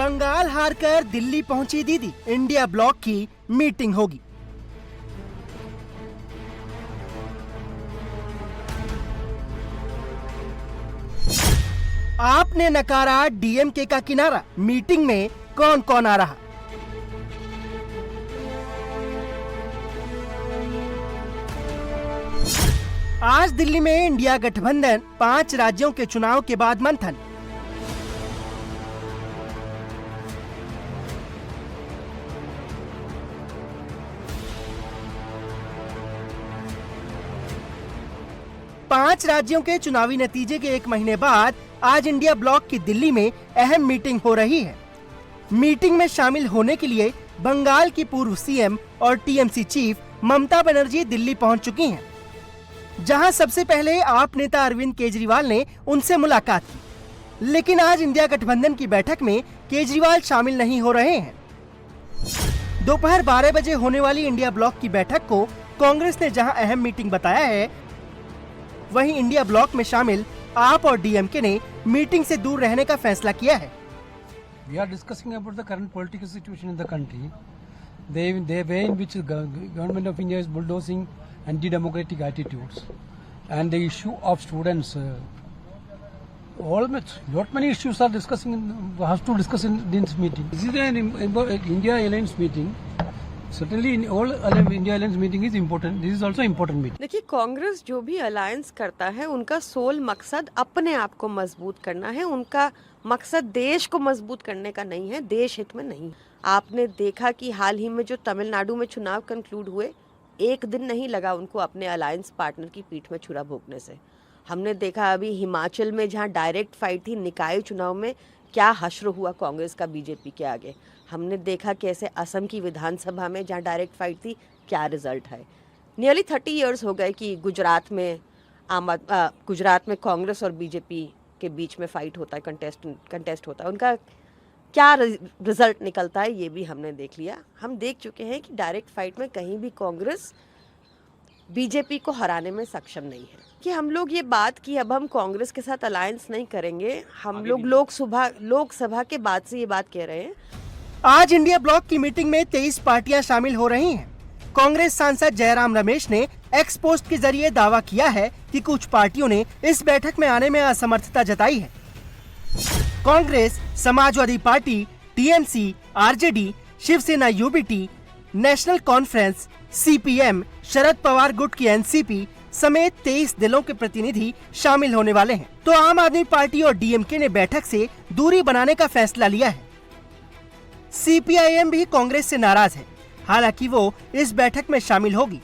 बंगाल हारकर दिल्ली पहुंची दीदी, इंडिया ब्लॉक की मीटिंग होगी। आपने नकारा डीएमके का किनारा, मीटिंग में कौन कौन आ रहा? आज दिल्ली में इंडिया गठबंधन 5 राज्यों के चुनाव के बाद मंथन। पांच राज्यों के चुनावी नतीजे के 1 महीने बाद आज इंडिया ब्लॉक की दिल्ली में अहम मीटिंग हो रही है। मीटिंग में शामिल होने के लिए बंगाल की पूर्व सीएम और टीएमसी चीफ ममता बनर्जी दिल्ली पहुंच चुकी हैं, जहां सबसे पहले आप नेता अरविंद केजरीवाल ने उनसे मुलाकात की। लेकिन आज इंडिया गठबंधन की बैठक में केजरीवाल शामिल नहीं हो रहे हैं। दोपहर 12 बजे होने वाली इंडिया ब्लॉक की बैठक को कांग्रेस ने जहां अहम मीटिंग बताया है, वहीं इंडिया ब्लॉक में शामिल आप और डीएमके ने मीटिंग से दूर रहने का फैसला किया है। We are discussing about the current political situation in the country. The way in which the government of India is bulldozing anti-democratic attitudes, and the issue of students. Lot many issues are has to discuss in this meeting. This is an India Alliance meeting. Certainly, in all India Alliance meeting is important. This is also important meeting. देखिए, कांग्रेस जो भी alliance करता है, उनका soul मकसद अपने आप को मजबूत करना है। उनका मकसद देश को मजबूत करने का नहीं है, देश हित में नहीं। आपने देखा कि हाल ही में जो तमिलनाडु में चुनाव कंक्लूड हुए, 1 दिन नहीं लगा उनको अपने अलायंस पार्टनर की पीठ में छुरा भोंकने से। हमने देखा अभी हिमाचल में जहां डायरेक्ट फाइट थी निकाय चुनाव में, क्या हश्र हुआ कांग्रेस का बीजेपी के आगे। हमने देखा कैसे असम की विधानसभा में जहां डायरेक्ट फाइट थी, क्या रिजल्ट है। नियरली 30 इयर्स हो गए कि गुजरात में कांग्रेस और बीजेपी के बीच में फाइट होता है, कंटेस्ट होता है। उनका क्या रिजल्ट निकलता है ये भी हमने देख लिया। हम देख चुके हैं कि डायरेक्ट फाइट में कहीं भी कांग्रेस बीजेपी को हराने में सक्षम नहीं है। कि हम लोग ये बात की अब हम कांग्रेस के साथ अलायंस नहीं करेंगे, हम लोग लोकसभा के बाद से ये बात कह रहे हैं। आज इंडिया ब्लॉक की मीटिंग में 23 पार्टियां शामिल हो रही हैं। कांग्रेस सांसद जयराम रमेश ने एक्स पोस्ट के जरिए दावा किया है कि कुछ पार्टियों ने इस बैठक में आने में असमर्थता जताई है। Congress, Samajwadi party, TMC, RJD, Shiv Sena UBT, national conference, CPM, Sharad Pawar गुट की एनसीपी समेत 23 दलों के प्रतिनिधि शामिल होने वाले हैं। तो आम आदमी पार्टी और डीएमके ने बैठक से दूरी बनाने का फैसला लिया है। सीपीआईएम भी कांग्रेस से नाराज है, हालांकि वो इस बैठक में शामिल होगी।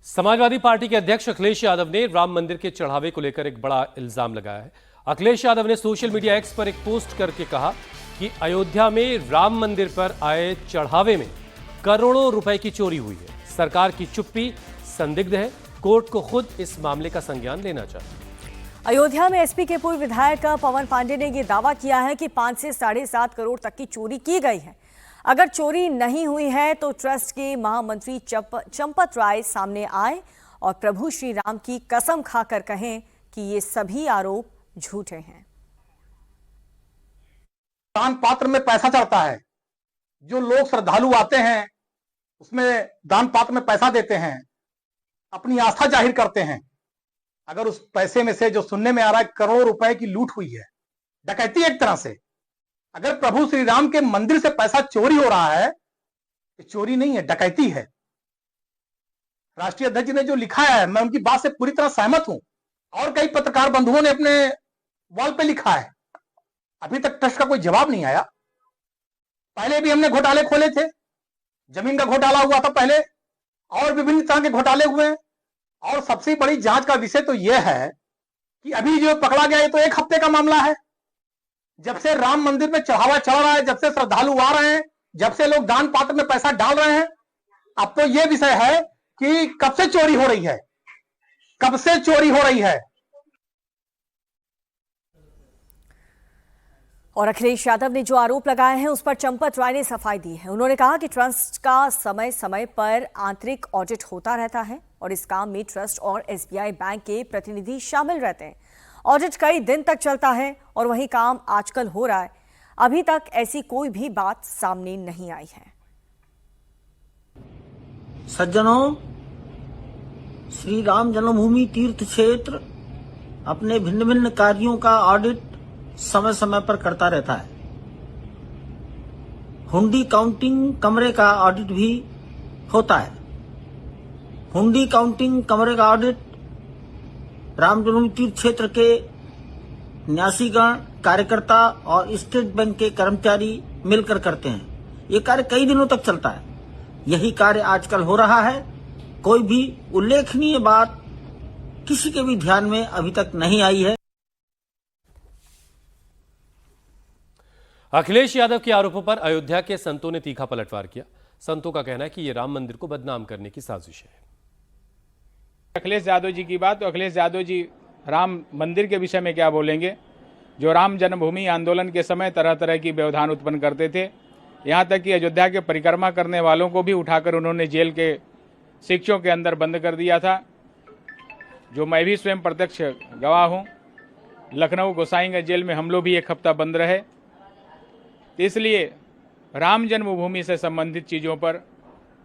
समाजवादी पार्टी के अध्यक्ष अखिलेश यादव ने राम मंदिर के चढ़ावे को लेकर एक बड़ा इल्जाम लगाया है। अखिलेश यादव ने सोशल मीडिया एक्स पर एक पोस्ट करके कहा कि अयोध्या में राम मंदिर पर आए चढ़ावे में करोड़ों रुपए की चोरी हुई है। सरकार की चुप्पी संदिग्ध है, कोर्ट को खुद इस मामले का संज्ञान लेना चाहिए। अयोध्या में एसपी के पूर्व विधायक पवन पांडे ने यह दावा किया है कि 5 से 7.5 करोड़ तक की चोरी की गई है। अगर चोरी नहीं हुई है तो ट्रस्ट के महामंत्री चंपत राय सामने आए और प्रभु श्री राम की कसम खाकर कहें कि ये सभी आरोप झूठे हैं। दान पात्र में पैसा चढ़ता है, जो लोग श्रद्धालु आते हैं उसमें दान पात्र में पैसा देते हैं, अपनी आस्था जाहिर करते हैं। अगर उस पैसे में से जो सुनने में आ रहा है करोड़ों रुपए की लूट हुई है, डकैती एक तरह से, अगर प्रभु श्री राम के मंदिर से पैसा चोरी हो रहा है, ये चोरी नहीं है, डकैती है। राष्ट्रीय अध्यक्ष ने जो लिखा है, मैं उनकी बात से पूरी तरह सहमत हूं, और कई पत्रकार बंधुओं ने अपने वॉल पे लिखा है। अभी तक ट्रस्ट का कोई जवाब नहीं आया। पहले भी हमने घोटाले खोले थे, जमीन का घोटाला हुआ था पहले, और विभिन्न तरह के घोटाले हुए हैं। और सबसे बड़ी जांच का विषय तो यह है कि अभी जो पकड़ा गया, ये तो 1 हफ्ते का मामला है। जब से राम मंदिर में चढ़ावा चढ़ रहा है, जब से श्रद्धालु आ रहे हैं, जब से लोग दान पात्र में पैसा डाल रहे हैं, अब तो यह विषय है कि कब से चोरी हो रही है, कब से चोरी हो रही है। और अखिलेश यादव ने जो आरोप लगाए हैं उस पर चंपत राय ने सफाई दी है। उन्होंने कहा कि ट्रस्ट का समय समय पर आंतरिक ऑडिट होता रहता है और इस काम में ट्रस्ट और एसबीआई बैंक के प्रतिनिधि शामिल रहते हैं। ऑडिट कई दिन तक चलता है और वही काम आजकल हो रहा है। अभी तक ऐसी कोई भी बात सामने नहीं आई है। सज्जनों, श्री राम जन्मभूमि तीर्थ क्षेत्र अपने भिन्न भिन्न कार्यों का ऑडिट समय समय पर करता रहता है। हुंडी काउंटिंग कमरे का ऑडिट भी होता है। हुंडी काउंटिंग कमरे का ऑडिट राम जन्मभूमि तीर्थ क्षेत्र के न्यासीगण, कार्यकर्ता और स्टेट बैंक के कर्मचारी मिलकर करते हैं। ये कार्य कई दिनों तक चलता है। यही कार्य आजकल हो रहा है। कोई भी उल्लेखनीय बात किसी के भी ध्यान में अभी तक नहीं आई है। अखिलेश यादव के आरोपों पर अयोध्या के संतों ने तीखा पलटवार किया। संतों का कहना है कि यह राम मंदिर को बदनाम करने की साजिश है। अखिलेश यादव जी की बात, तो अखिलेश यादव जी राम मंदिर के विषय में क्या बोलेंगे? जो राम जन्मभूमि आंदोलन के समय तरह तरह की व्यवधान उत्पन्न करते थे, यहाँ तक कि अयोध्या के परिक्रमा करने वालों को भी उठाकर उन्होंने जेल के शिक्षों के अंदर बंद कर दिया था, जो मैं भी स्वयं प्रत्यक्ष गवाह हूँ। लखनऊ गोसाईगंज जेल में हम लोग भी एक हफ्ता बंद रहे। इसलिए राम जन्मभूमि से संबंधित चीज़ों पर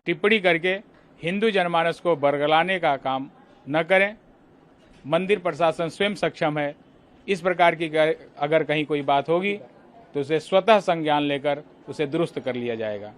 टिप्पणी करके हिंदू जनमानस को बरगलाने का काम न करें। मंदिर प्रशासन स्वयं सक्षम है। इस प्रकार की अगर कहीं कोई बात होगी तो उसे स्वतः संज्ञान लेकर उसे दुरुस्त कर लिया जाएगा।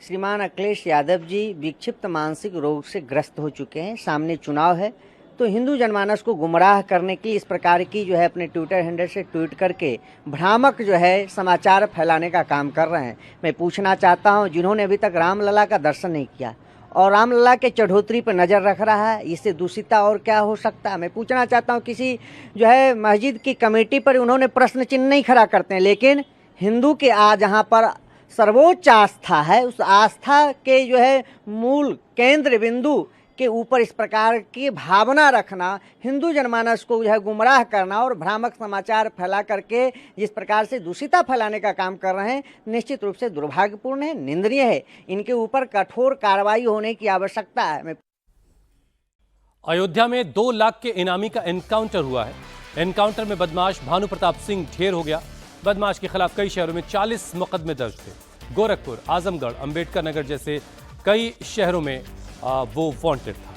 श्रीमान अखिलेश यादव जी विक्षिप्त मानसिक रोग से ग्रस्त हो चुके हैं। सामने चुनाव है, तो हिंदू जनमानस को गुमराह करने की इस प्रकार की जो है अपने ट्विटर हैंडल से ट्वीट करके भ्रामक जो है समाचार फैलाने का काम कर रहे हैं। मैं पूछना चाहता हूं, जिन्होंने अभी तक रामलला का दर्शन नहीं किया और रामलला के चढ़ोतरी पर नज़र रख रहा है, इससे दूषिता और क्या हो सकता है? मैं पूछना चाहता हूं, किसी जो है मस्जिद की कमेटी पर उन्होंने प्रश्न चिन्ह नहीं खड़ा करते हैं, लेकिन हिंदू के जहाँ पर सर्वोच्च आस्था है, उस आस्था के जो है मूल केंद्र बिंदु के ऊपर इस प्रकार की भावना रखना, हिंदू जनमानस को जो है गुमराह करना और भ्रामक समाचार फैला करके जिस प्रकार से दूषिता फैलाने का काम कर रहे हैं, निश्चित रूप से दुर्भाग्यपूर्ण है, निंदनीय है। इनके ऊपर कठोर कार्रवाई होने की आवश्यकता है। अयोध्या में 2 लाख के इनामी का एनकाउंटर हुआ है। एनकाउंटर में बदमाश भानु प्रताप सिंह ढेर हो गया। बदमाश के खिलाफ कई शहरों में 40 मुकदमे दर्ज थे। गोरखपुर, आजमगढ़, अंबेडकर नगर जैसे कई शहरों में वो वांटेड था।